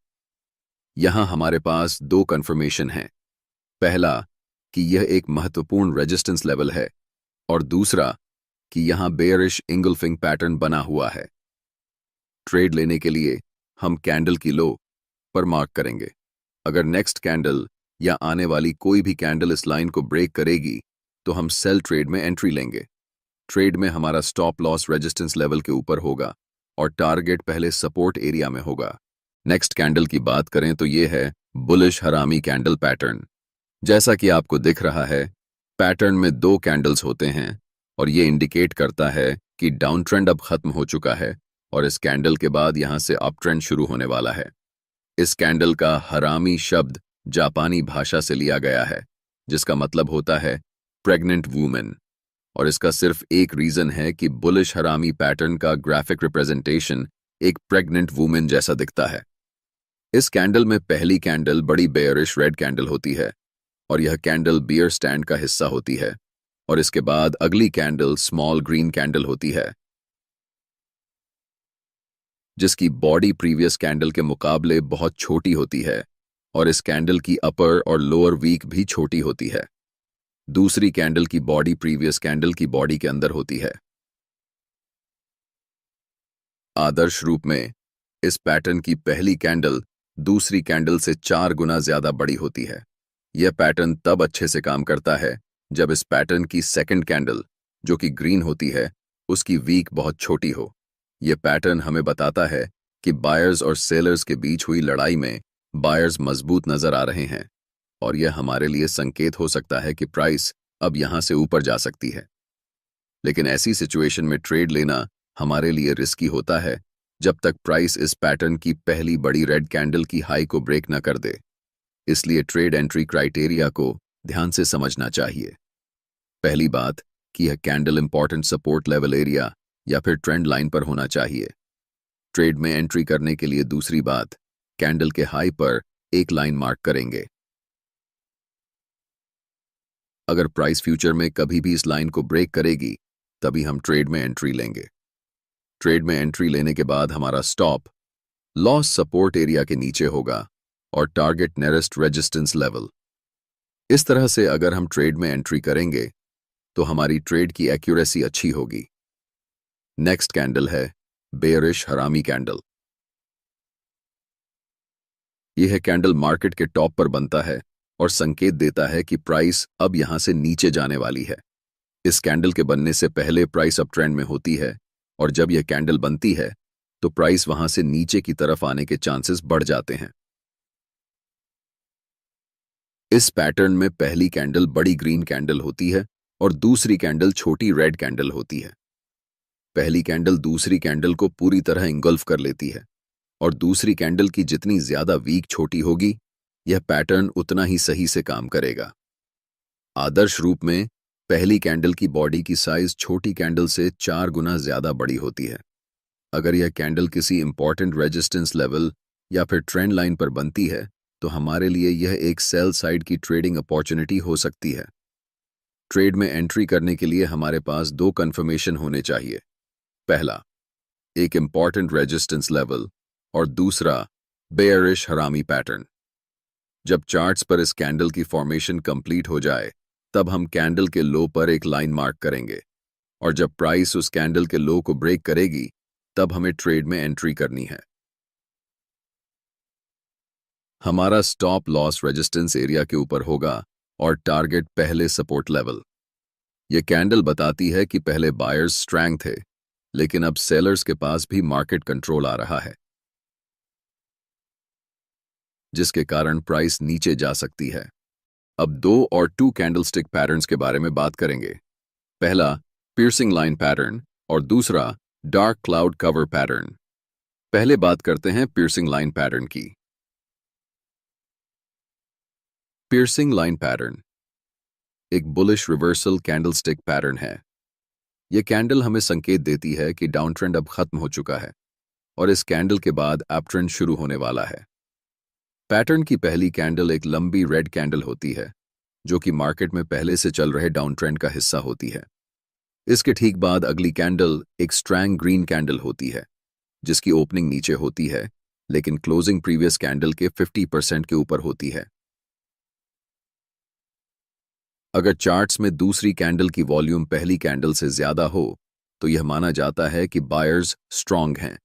यहां हमारे पास दो कंफर्मेशन हैं। पहला कि यह एक महत्वपूर्ण रेजिस्टेंस लेवल है और दूसरा कि यहां बेयरिश इंगुल्फिंग पैटर्न बना हुआ है। ट्रेड लेने के लिए हम कैंडल की लो पर मार्क करेंगे। अगर नेक्स्ट कैंडल या आने वाली कोई भी कैंडल इस लाइन को ब्रेक करेगी, तो हम सेल ट्रेड में एंट्री लेंगे। ट्रेड में हमारा स्टॉप लॉस रेजिस्टेंस लेवल के ऊपर होगा और टारगेट पहले सपोर्ट एरिया में होगा। नेक्स्ट कैंडल की बात करें तो यह है बुलिश हरामी कैंडल पैटर्न। जैसा कि आपको दिख रहा है, पैटर्न में दो कैंडल्स होते हैं और ये इंडिकेट करता है कि डाउन ट्रेंड अब खत्म हो चुका है और इस कैंडल के बाद यहां से अप ट्रेंड शुरू होने वाला है। इस कैंडल का हरामी शब्द जापानी भाषा से लिया गया है, जिसका मतलब होता है प्रेग्नेंट वूमेन, और इसका सिर्फ एक रीजन है कि बुलिश हरामी पैटर्न का ग्राफिक रिप्रेजेंटेशन एक प्रेग्नेंट वूमेन जैसा दिखता है। इस कैंडल में पहली कैंडल बड़ी बेयरिश रेड कैंडल होती है और यह कैंडल बियर स्टैंड का हिस्सा होती है, और इसके बाद अगली कैंडल स्मॉल ग्रीन कैंडल होती है, जिसकी बॉडी प्रीवियस कैंडल के मुकाबले बहुत छोटी होती है, और इस कैंडल की अपर और लोअर वीक भी छोटी होती है। दूसरी कैंडल की बॉडी प्रीवियस कैंडल की बॉडी के अंदर होती है। आदर्श रूप में इस पैटर्न की पहली कैंडल दूसरी कैंडल से 4 गुना ज्यादा बड़ी होती है। यह पैटर्न तब अच्छे से काम करता है जब इस पैटर्न की सेकंड कैंडल, जो कि ग्रीन होती है, उसकी वीक बहुत छोटी हो। यह पैटर्न हमें बताता है कि बायर्स और सेलर्स के बीच हुई लड़ाई में बायर्स मजबूत नजर आ रहे हैं, और यह हमारे लिए संकेत हो सकता है कि प्राइस अब यहां से ऊपर जा सकती है। लेकिन ऐसी सिचुएशन में ट्रेड लेना हमारे लिए रिस्की होता है जब तक प्राइस इस पैटर्न की पहली बड़ी रेड कैंडल की हाई को ब्रेक न कर दे। इसलिए ट्रेड एंट्री क्राइटेरिया को ध्यान से समझना चाहिए। पहली बात कि यह candle important support level area या फिर ट्रेंड लाइन पर होना चाहिए। ट्रेड में एंट्री करने के लिए दूसरी बात, कैंडल के हाई पर एक लाइन मार्क करेंगे। अगर प्राइस फ्यूचर में कभी भी इस लाइन को ब्रेक करेगी, तभी हम ट्रेड में एंट्री लेंगे। ट्रेड में एंट्री लेने के बाद हमारा स्टॉप लॉस सपोर्ट एरिया के नीचे होगा और टारगेट नियरेस्ट रेजिस्टेंस लेवल। इस तरह से अगर हम ट्रेड में एंट्री करेंगे तो हमारी ट्रेड की एक्यूरेसी अच्छी होगी। नेक्स्ट कैंडल है बेयरिश हरामी कैंडल। यह कैंडल मार्केट के टॉप पर बनता है और संकेत देता है कि प्राइस अब यहां से नीचे जाने वाली है। इस कैंडल के बनने से पहले प्राइस अप ट्रेंड में होती है, और जब यह कैंडल बनती है तो प्राइस वहां से नीचे की तरफ आने के चांसेस बढ़ जाते हैं। इस पैटर्न में पहली कैंडल बड़ी ग्रीन कैंडल होती है और दूसरी कैंडल छोटी रेड कैंडल होती है। पहली कैंडल दूसरी कैंडल को पूरी तरह इंगल्फ कर लेती है, और दूसरी कैंडल की जितनी ज्यादा वीक छोटी होगी, यह पैटर्न उतना ही सही से काम करेगा। आदर्श रूप में पहली कैंडल की बॉडी की साइज छोटी कैंडल से 4 गुना ज्यादा बड़ी होती है। अगर यह कैंडल किसी इंपॉर्टेंट रेजिस्टेंस लेवल या फिर ट्रेंड लाइन पर बनती है तो हमारे लिए यह एक सेल साइड की ट्रेडिंग अपॉर्चुनिटी हो सकती है। ट्रेड में एंट्री करने के लिए हमारे पास 2 कंफर्मेशन होने चाहिए। पहला, एक इंपॉर्टेंट रेजिस्टेंस लेवल, और दूसरा बेयरिश हरामी पैटर्न। जब चार्ट्स पर इस कैंडल की फॉर्मेशन कंप्लीट हो जाए, तब हम कैंडल के लो पर एक लाइन मार्क करेंगे, और जब प्राइस उस कैंडल के लो को ब्रेक करेगी, तब हमें ट्रेड में एंट्री करनी है। हमारा स्टॉप लॉस रेजिस्टेंस एरिया के ऊपर होगा और टारगेट पहले सपोर्ट लेवल। यह कैंडल बताती है कि पहले बायर्स स्ट्रांग थे, लेकिन अब सेलर्स के पास भी मार्केट कंट्रोल आ रहा है, जिसके कारण प्राइस नीचे जा सकती है। अब 2 और 2 कैंडलस्टिक पैटर्न्स के बारे में बात करेंगे। पहला पियर्सिंग लाइन पैटर्न और दूसरा डार्क क्लाउड कवर पैटर्न। पहले बात करते हैं पियर्सिंग लाइन पैटर्न की। पियर्सिंग लाइन पैटर्न एक बुलिश रिवर्सल कैंडलस्टिक पैटर्न है। यह कैंडल हमें संकेत देती है कि डाउन ट्रेंड अब खत्म हो चुका है और इस कैंडल के बाद अप ट्रेंड शुरू होने वाला है। पैटर्न की पहली कैंडल एक लंबी रेड कैंडल होती है, जो कि मार्केट में पहले से चल रहे डाउन ट्रेंड का हिस्सा होती है। इसके ठीक बाद अगली कैंडल एक स्ट्रॉन्ग ग्रीन कैंडल होती है, जिसकी ओपनिंग नीचे होती है लेकिन क्लोजिंग प्रीवियस कैंडल के 50% के ऊपर होती है। अगर चार्ट्स में दूसरी कैंडल की वॉल्यूम पहली कैंडल से ज्यादा हो तो यह माना जाता है कि बायर्स स्ट्रांग हैं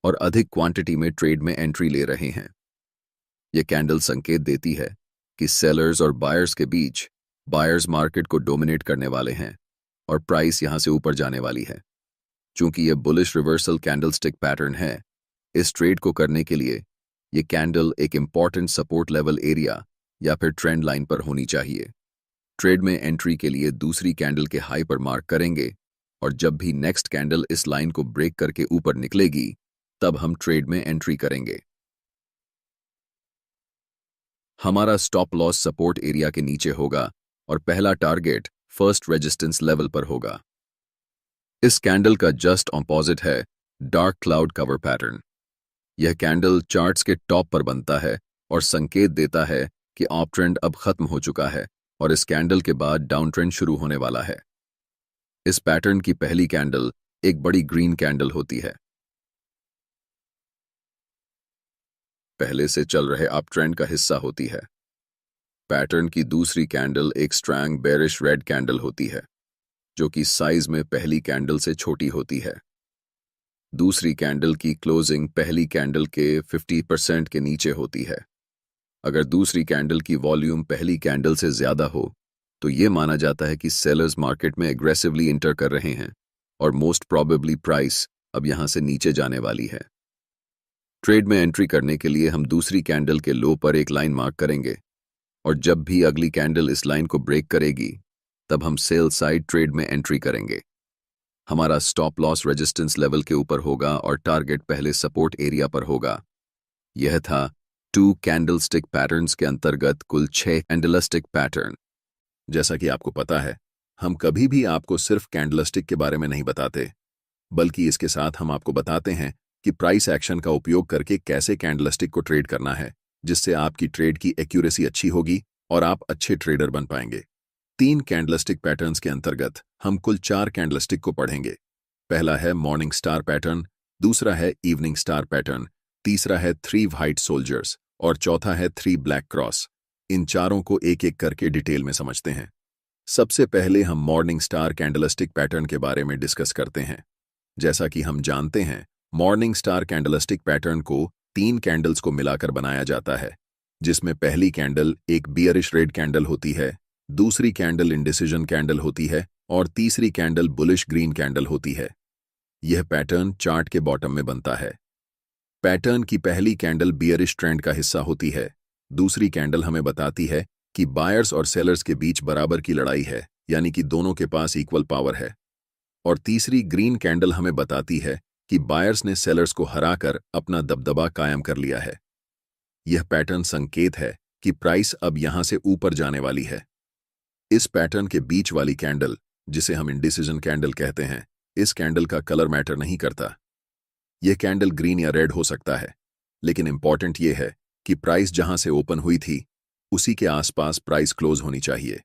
और अधिक क्वांटिटी में ट्रेड में एंट्री ले रहे हैं। यह कैंडल संकेत देती है कि सेलर्स और बायर्स के बीच बायर्स मार्केट को डोमिनेट करने वाले हैं और प्राइस यहां से ऊपर जाने वाली है। चूंकि यह बुलिश रिवर्सल कैंडलस्टिक पैटर्न है, इस ट्रेड को करने के लिए यह कैंडल एक इंपॉर्टेंट सपोर्ट लेवल एरिया या फिर ट्रेंड लाइन पर होनी चाहिए। ट्रेड में एंट्री के लिए दूसरी कैंडल के हाई पर मार्क करेंगे, और जब भी नेक्स्ट कैंडल इस लाइन को ब्रेक करके ऊपर निकलेगी, तब हम ट्रेड में एंट्री करेंगे। हमारा स्टॉप लॉस सपोर्ट एरिया के नीचे होगा और पहला टारगेट फर्स्ट रेजिस्टेंस लेवल पर होगा। इस कैंडल का जस्ट ऑपोजिट है डार्क क्लाउड कवर पैटर्न। यह कैंडल चार्ट्स के टॉप पर बनता है और संकेत देता है कि अप ट्रेंड अब खत्म हो चुका है और इस कैंडल के बाद डाउन ट्रेंड शुरू होने वाला है। इस पैटर्न की पहली कैंडल एक बड़ी ग्रीन कैंडल होती है, पहले से चल रहे अप ट्रेंड का हिस्सा होती है। पैटर्न की दूसरी कैंडल एक स्ट्रॉन्ग बेरिश रेड कैंडल होती है, जो कि साइज में पहली कैंडल से छोटी होती है। दूसरी कैंडल की क्लोजिंग पहली कैंडल के 50% के नीचे होती है। अगर दूसरी कैंडल की वॉल्यूम पहली कैंडल से ज्यादा हो तो यह माना जाता है कि सेलर्स मार्केट में एग्रेसिवली इंटर कर रहे हैं और मोस्ट प्रोबेबली प्राइस अब यहां से नीचे जाने वाली है। ट्रेड में एंट्री करने के लिए हम दूसरी कैंडल के लो पर एक लाइन मार्क करेंगे और जब भी अगली कैंडल इस लाइन को ब्रेक करेगी तब हम सेल साइड ट्रेड में एंट्री करेंगे। हमारा स्टॉप लॉस रेजिस्टेंस लेवल के ऊपर होगा और टारगेट पहले सपोर्ट एरिया पर होगा। यह था 2 कैंडलस्टिक पैटर्न्स के अंतर्गत कुल 6 कैंडलस्टिक पैटर्न। जैसा कि आपको पता है, हम कभी भी आपको सिर्फ कैंडलस्टिक के बारे में नहीं बताते, बल्कि इसके साथ हम आपको बताते हैं कि प्राइस एक्शन का उपयोग करके कैसे कैंडलस्टिक को ट्रेड करना है, जिससे आपकी ट्रेड की एक्यूरेसी अच्छी होगी और आप अच्छे ट्रेडर बन पाएंगे। 3 कैंडलस्टिक पैटर्न्स के अंतर्गत हम कुल 4 कैंडलस्टिक को पढ़ेंगे। पहला है मॉर्निंग स्टार पैटर्न, दूसरा है इवनिंग स्टार पैटर्न, तीसरा है 3 व्हाइट सोल्जर्स और चौथा है 3 ब्लैक क्रॉस। इन चारों को एक एक करके डिटेल में समझते हैं। सबसे पहले हम मॉर्निंग स्टार कैंडलस्टिक पैटर्न के बारे में डिस्कस करते हैं। जैसा कि हम जानते हैं, मॉर्निंग स्टार कैंडलस्टिक पैटर्न को 3 कैंडल्स को मिलाकर बनाया जाता है, जिसमें पहली कैंडल एक बियरिश रेड कैंडल होती है, दूसरी कैंडल इंडिसीजन कैंडल होती है और तीसरी कैंडल बुलिश ग्रीन कैंडल होती है। यह पैटर्न चार्ट के बॉटम में बनता है। पैटर्न की पहली कैंडल बियरिश ट्रेंड का हिस्सा होती है, दूसरी कैंडल हमें बताती है कि बायर्स और सेलर्स के बीच बराबर की लड़ाई है, यानी कि दोनों के पास इक्वल पावर है, और तीसरी ग्रीन कैंडल हमें बताती है कि बायर्स ने सेलर्स को हराकर अपना दबदबा कायम कर लिया है। यह पैटर्न संकेत है कि प्राइस अब यहां से ऊपर जाने वाली है। इस पैटर्न के बीच वाली कैंडल, जिसे हम इंडिसीजन कैंडल कहते हैं, इस कैंडल का कलर मैटर नहीं करता। यह कैंडल ग्रीन या रेड हो सकता है, लेकिन इंपॉर्टेंट यह है कि प्राइस जहां से ओपन हुई थी उसी के आसपास प्राइस क्लोज होनी चाहिए।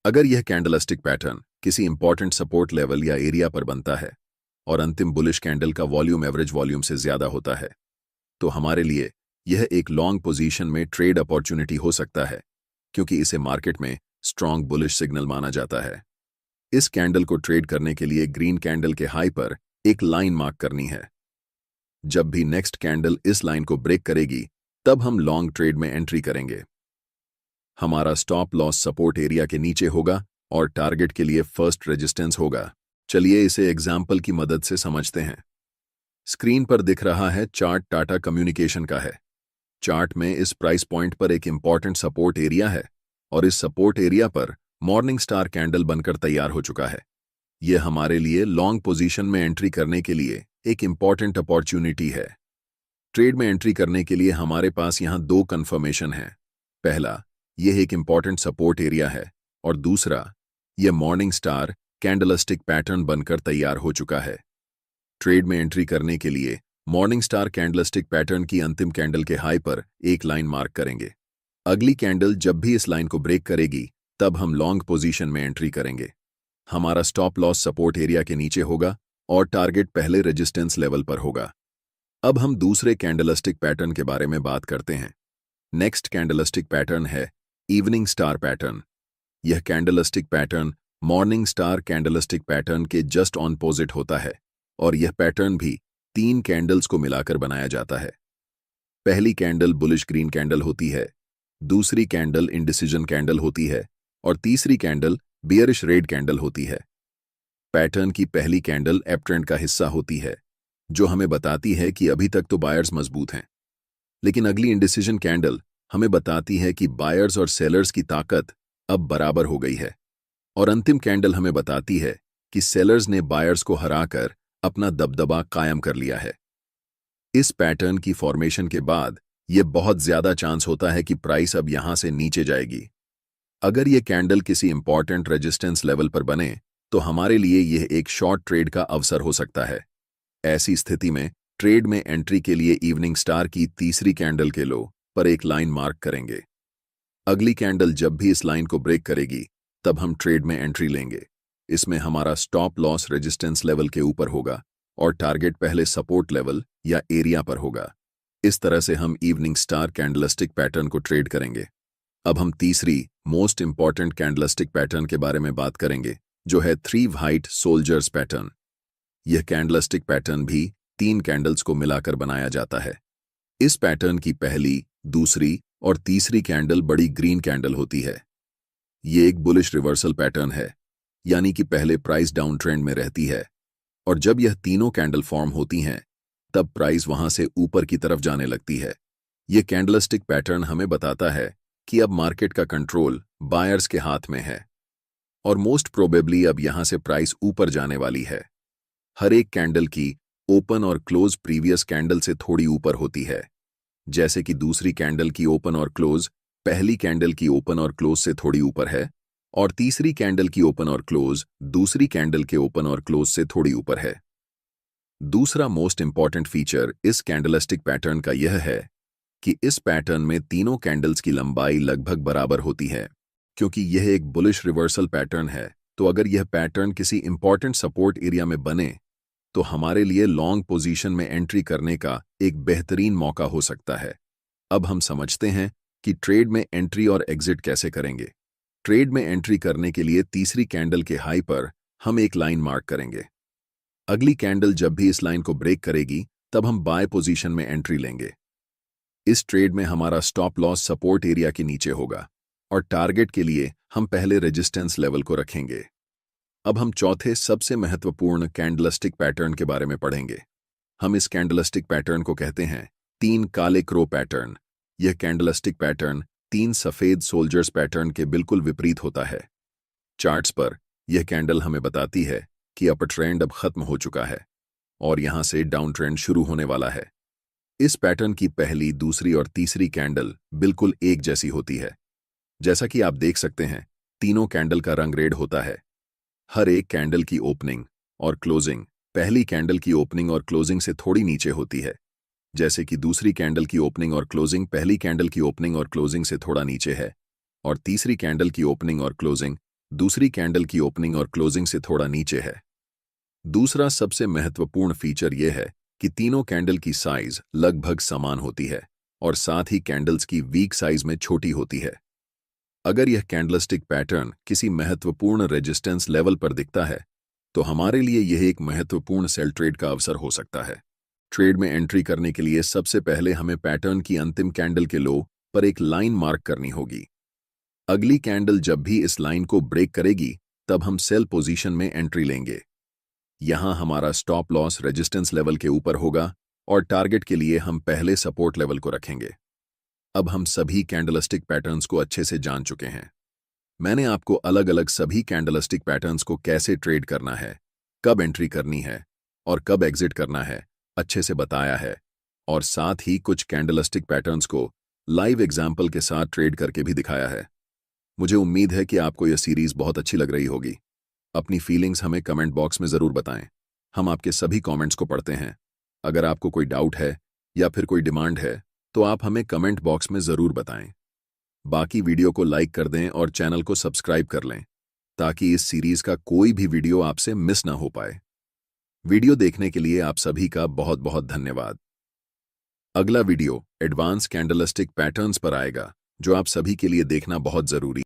अगर यह कैंडलस्टिक पैटर्न किसी इंपॉर्टेंट सपोर्ट लेवल या एरिया पर बनता है और अंतिम बुलिश कैंडल का वॉल्यूम एवरेज वॉल्यूम से ज्यादा होता है, तो हमारे लिए यह एक लॉन्ग पोजीशन में ट्रेड अपॉर्चुनिटी हो सकता है, क्योंकि इसे मार्केट में स्ट्रॉन्ग बुलिश सिग्नल माना जाता है। इस कैंडल को ट्रेड करने के लिए ग्रीन कैंडल के हाई पर एक लाइन मार्क करनी है। जब भी नेक्स्ट कैंडल इस लाइन को ब्रेक करेगी तब हम लॉन्ग ट्रेड में एंट्री करेंगे। हमारा स्टॉप लॉस सपोर्ट एरिया के नीचे होगा और टारगेट के लिए फर्स्ट रेजिस्टेंस होगा। चलिए इसे एग्जाम्पल की मदद से समझते हैं। स्क्रीन पर दिख रहा है चार्ट टाटा कम्युनिकेशन का है। चार्ट में इस प्राइस पॉइंट पर एक इंपॉर्टेंट सपोर्ट एरिया है और इस सपोर्ट एरिया पर मॉर्निंग स्टार कैंडल बनकर तैयार हो चुका है। यह हमारे लिए लॉन्ग पोजीशन में एंट्री करने के लिए एक इंपॉर्टेंट अपॉर्चुनिटी है। ट्रेड में एंट्री करने के लिए हमारे पास यहां 2 कंफर्मेशन हैं। पहला, यह एक इंपॉर्टेंट सपोर्ट एरिया है और दूसरा, यह मॉर्निंग स्टार कैंडलस्टिक पैटर्न बनकर तैयार हो चुका है। ट्रेड में एंट्री करने के लिए मॉर्निंग स्टार कैंडलस्टिक पैटर्न की अंतिम कैंडल के हाई पर एक लाइन मार्क करेंगे। अगली कैंडल जब भी इस लाइन को ब्रेक करेगी तब हम लॉन्ग पोजीशन में एंट्री करेंगे। हमारा स्टॉप लॉस सपोर्ट एरिया के नीचे होगा और टारगेट पहले रेजिस्टेंस लेवल पर होगा। अब हम दूसरे कैंडलस्टिक पैटर्न के बारे में बात करते हैं। नेक्स्ट कैंडलस्टिक पैटर्न है इवनिंग स्टार पैटर्न। यह candlestick pattern morning star candlestick pattern के जस्ट ऑपोजिट होता है और यह पैटर्न भी 3 कैंडल्स को मिलाकर बनाया जाता है। पहली कैंडल बुलिश ग्रीन कैंडल होती है, दूसरी कैंडल इंडिसीजन कैंडल होती है और तीसरी कैंडल बियरिश रेड कैंडल होती है। पैटर्न की पहली कैंडल अप ट्रेंड का हिस्सा होती है, जो हमें बताती है कि अभी तक तो बायर्स मजबूत हैं, लेकिन अगली इंडिसीजन कैंडल हमें बताती है कि बायर्स और सेलर्स की ताकत अब बराबर हो गई है और अंतिम कैंडल हमें बताती है कि सेलर्स ने बायर्स को हराकर अपना दबदबा कायम कर लिया है। इस पैटर्न की फॉर्मेशन के बाद ये बहुत ज्यादा चांस होता है कि प्राइस अब यहां से नीचे जाएगी। अगर ये कैंडल किसी इंपॉर्टेंट रेजिस्टेंस लेवल पर बने तो हमारे लिए यह एक शॉर्ट ट्रेड का अवसर हो सकता है। ऐसी स्थिति में ट्रेड में एंट्री के लिए इवनिंग स्टार की तीसरी कैंडल के लो पर एक लाइन मार्क करेंगे। अगली कैंडल जब भी इस लाइन को ब्रेक करेगी तब हम ट्रेड में एंट्री लेंगे। इसमें हमारा स्टॉप लॉस रेजिस्टेंस लेवल के ऊपर होगा और टारगेट पहले सपोर्ट लेवल या एरिया पर होगा। इस तरह से हम इवनिंग स्टार कैंडलस्टिक पैटर्न को ट्रेड करेंगे। अब हम तीसरी मोस्ट इंपॉर्टेंट कैंडलस्टिक पैटर्न के बारे में बात करेंगे, जो है थ्री व्हाइट सोल्जर्स पैटर्न। यह कैंडलस्टिक पैटर्न भी 3 कैंडल्स को मिलाकर बनाया जाता है। इस पैटर्न की पहली, दूसरी और तीसरी कैंडल बड़ी ग्रीन कैंडल होती है। ये एक बुलिश रिवर्सल पैटर्न है, यानी कि पहले प्राइस डाउन ट्रेंड में रहती है और जब यह तीनों कैंडल फॉर्म होती हैं तब प्राइस वहां से ऊपर की तरफ जाने लगती है। यह कैंडलस्टिक पैटर्न हमें बताता है कि अब मार्केट का कंट्रोल बायर्स के हाथ में है और मोस्ट प्रोबेबली अब यहां से प्राइस ऊपर जाने वाली है। हर एक कैंडल की ओपन और क्लोज प्रीवियस कैंडल से थोड़ी ऊपर होती है, जैसे कि दूसरी कैंडल की ओपन और क्लोज पहली कैंडल की ओपन और क्लोज से थोड़ी ऊपर है और तीसरी कैंडल की ओपन और क्लोज दूसरी कैंडल के ओपन और क्लोज से थोड़ी ऊपर है। दूसरा मोस्ट इंपॉर्टेंट फीचर इस कैंडलस्टिक पैटर्न का यह है कि इस पैटर्न में तीनों कैंडल्स की लंबाई लगभग बराबर होती है। क्योंकि यह एक बुलिश रिवर्सल पैटर्न है, तो अगर यह पैटर्न किसी इंपॉर्टेंट सपोर्ट एरिया में बने तो हमारे लिए लॉन्ग पोजीशन में एंट्री करने का एक बेहतरीन मौका हो सकता है। अब हम समझते हैं कि ट्रेड में एंट्री और एग्जिट कैसे करेंगे। ट्रेड में एंट्री करने के लिए तीसरी कैंडल के हाई पर हम एक लाइन मार्क करेंगे। अगली कैंडल जब भी इस लाइन को ब्रेक करेगी तब हम बाय पोजीशन में एंट्री लेंगे। इस ट्रेड में हमारा स्टॉप लॉस सपोर्ट एरिया के नीचे होगा और टारगेट के लिए हम पहले रेजिस्टेंस लेवल को रखेंगे। अब हम चौथे सबसे महत्वपूर्ण कैंडलस्टिक पैटर्न के बारे में पढ़ेंगे। हम इस कैंडलस्टिक पैटर्न को कहते हैं 3 काले क्रो पैटर्न। यह कैंडलस्टिक पैटर्न 3 सफेद सोल्जर्स पैटर्न के बिल्कुल विपरीत होता है। चार्ट्स पर यह कैंडल हमें बताती है कि अपर ट्रेंड अब खत्म हो चुका है और यहां से डाउन ट्रेंड शुरू होने वाला है। इस पैटर्न की पहली, दूसरी और तीसरी कैंडल बिल्कुल एक जैसी होती है। जैसा कि आप देख सकते हैं, तीनों कैंडल का रंग रेड होता है। हर एक कैंडल की ओपनिंग और क्लोजिंग पहली कैंडल की ओपनिंग और क्लोजिंग से थोड़ी नीचे होती है, जैसे कि दूसरी कैंडल की ओपनिंग और क्लोजिंग पहली कैंडल की ओपनिंग और क्लोजिंग से थोड़ा नीचे है और तीसरी कैंडल की ओपनिंग और क्लोजिंग दूसरी कैंडल की ओपनिंग और क्लोजिंग से थोड़ा नीचे है। दूसरा सबसे महत्वपूर्ण फीचर यह है कि तीनों कैंडल की साइज लगभग समान होती है और साथ ही कैंडल्स की वीक साइज में छोटी होती है। अगर यह कैंडलस्टिक पैटर्न किसी महत्वपूर्ण रेजिस्टेंस लेवल पर दिखता है तो हमारे लिए यह एक महत्वपूर्ण सेल ट्रेड का अवसर हो सकता है। ट्रेड में एंट्री करने के लिए सबसे पहले हमें पैटर्न की अंतिम कैंडल के लो पर एक लाइन मार्क करनी होगी। अगली कैंडल जब भी इस लाइन को ब्रेक करेगी तब हम सेल पोजीशन में एंट्री लेंगे। यहां हमारा स्टॉप लॉस रेजिस्टेंस लेवल के ऊपर होगा और टारगेट के लिए हम पहले सपोर्ट लेवल को रखेंगे। अब हम सभी कैंडलस्टिक पैटर्न्स को अच्छे से जान चुके हैं। मैंने आपको अलग अलग सभी कैंडलस्टिक पैटर्न्स को कैसे ट्रेड करना है, कब एंट्री करनी है और कब एग्जिट करना है अच्छे से बताया है और साथ ही कुछ कैंडलस्टिक पैटर्न्स को लाइव एग्जाम्पल के साथ ट्रेड करके भी दिखाया है। मुझे उम्मीद है कि आपको यह सीरीज बहुत अच्छी लग रही होगी। अपनी फीलिंग्स हमें कमेंट बॉक्स में ज़रूर बताएं। हम आपके सभी कमेंट्स को पढ़ते हैं। अगर आपको कोई डाउट है या फिर कोई डिमांड है तो आप हमें कमेंट बॉक्स में ज़रूर बताएं। बाकी वीडियो को लाइक कर दें और चैनल को सब्सक्राइब कर लें ताकि इस सीरीज का कोई भी वीडियो आपसे मिस ना हो पाए। वीडियो देखने के लिए आप सभी का बहुत बहुत धन्यवाद। अगला वीडियो एडवांस कैंडलस्टिक पैटर्न्स पर आएगा, जो आप सभी के लिए देखना बहुत ज़रूरी